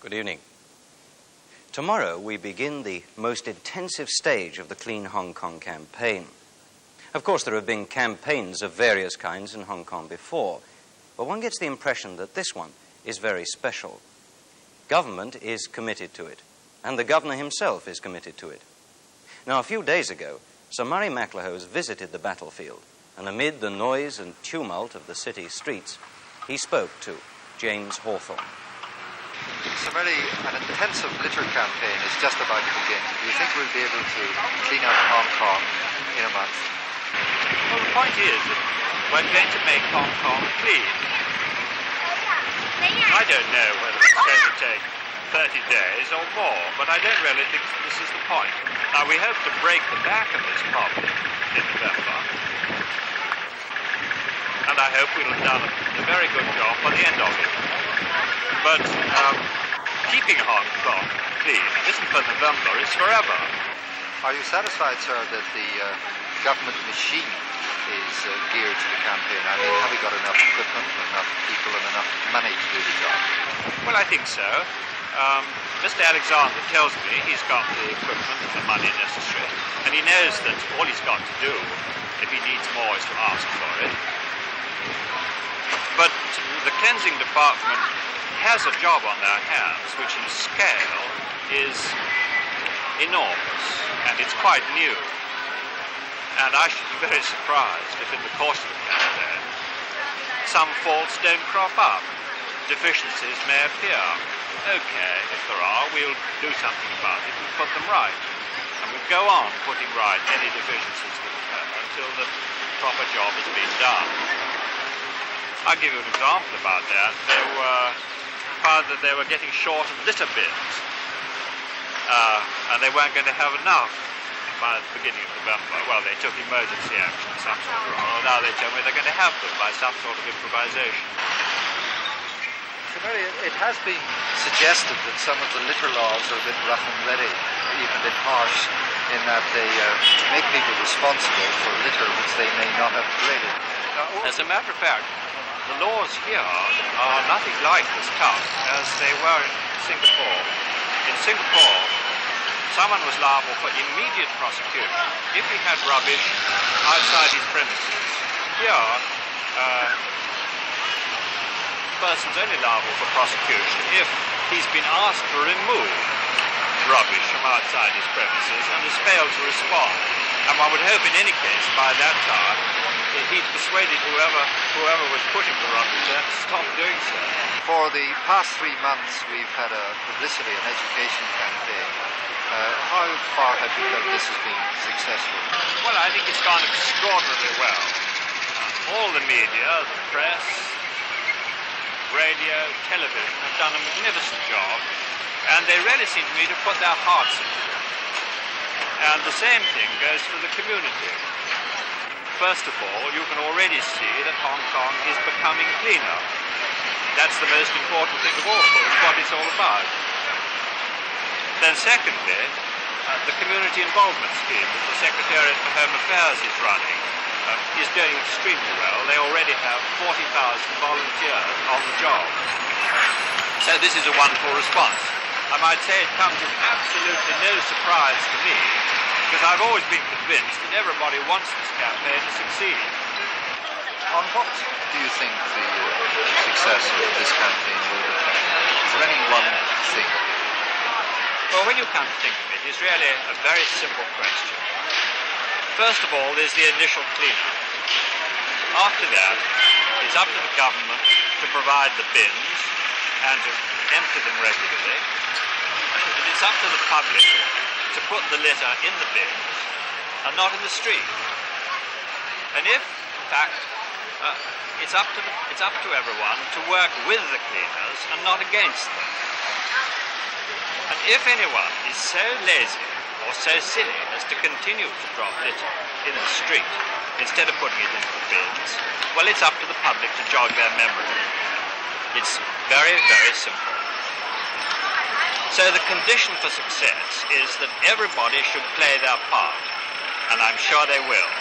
Good evening. Tomorrow we begin the most intensive stage of the Clean Hong Kong campaign. Of course, there have been campaigns of various kinds in Hong Kong before, but one gets the impression that this one is very special. Government is committed to it, and the governor himself is committed to it. Now, a few days ago, Sir Murray MacLehose visited the battlefield, and amid the noise and tumult of the city streets, he spoke to James Hawthorne. Sir Murray, an intensive litter campaign is just about to begin. Do you think we'll be able to clean up Hong Kong in a month? Well, the point is that we're going to make Hong Kong clean. I don't know whether it's going to take 30 days or more, but I don't really think this is the point. Now, we hope to break the back of this problem in November, and I hope we'll have done a very good job by the end of it. But keeping Hong Kong clean isn't for November, it's forever. Are you satisfied, sir, that the government machine is geared to the campaign? I mean, have we got enough equipment, enough people, and enough money to do the job? Well, I think so. Mr. Alexander tells me he's got the equipment and the money necessary, and he knows that all he's got to do, if he needs more, is to ask for it. But the cleansing department has a job on their hands, which in scale is enormous, and it's quite new. And I should be very surprised if in the course of the campaign some faults don't crop up. Deficiencies may appear. Okay, if there are, we'll do something about it and put them right. And we'll go on putting right any deficiencies that occur until the proper job has been done. I'll give you an example about that. They were getting short of litter bins, and they weren't going to have enough by the beginning of November. Well, they took emergency action of some sort or other. Now they tell me they're going to have them by some sort of improvisation. Sir Murray, it has been suggested that some of the litter laws are a bit rough and ready, even a bit harsh, in that they make people responsible for litter which they may not have created. As a matter of fact, the laws here are nothing like as tough as they were in Singapore. In Singapore, someone was liable for immediate prosecution if he had rubbish outside his premises. Here, the person's only liable for prosecution if he's been asked to remove rubbish from outside his premises and has failed to respond. And one would hope in any case by that time he'd persuaded whoever was putting the rubbish there to stop doing so. For the past 3 months, we've had a publicity and education campaign. How far have you felt this has been successful? Well, I think it's gone extraordinarily well. All the media, the press, radio, television have done a magnificent job, and they really seem to me to put their hearts into it. And the same thing goes for the community. First of all, you can already see that Hong Kong is becoming cleaner. That's the most important thing of all, it's what it's all about. Then secondly, the community involvement scheme that the Secretariat for Home Affairs is running is doing extremely well. They already have 40,000 volunteers on the job. So this is a wonderful response. I might say it comes as absolutely no surprise to me, because I've always been convinced that everybody wants this campaign to succeed. On what do you think the success of this campaign will depend? Is there any one thing? Well, when you come to think of it, it's really a very simple question. First of all, there's the initial cleanup. After that, it's up to the government to provide the bins and to empty them regularly. And it's up to the public to put the litter in the bins and not in the street. And if, in fact, it's up to everyone to work with the cleaners and not against them. And if anyone is so lazy or so silly as to continue to drop litter in the street instead of putting it into the bins, well, it's up to the public to jog their memory. It's very, very simple. So the condition for success is that everybody should play their part, and I'm sure they will.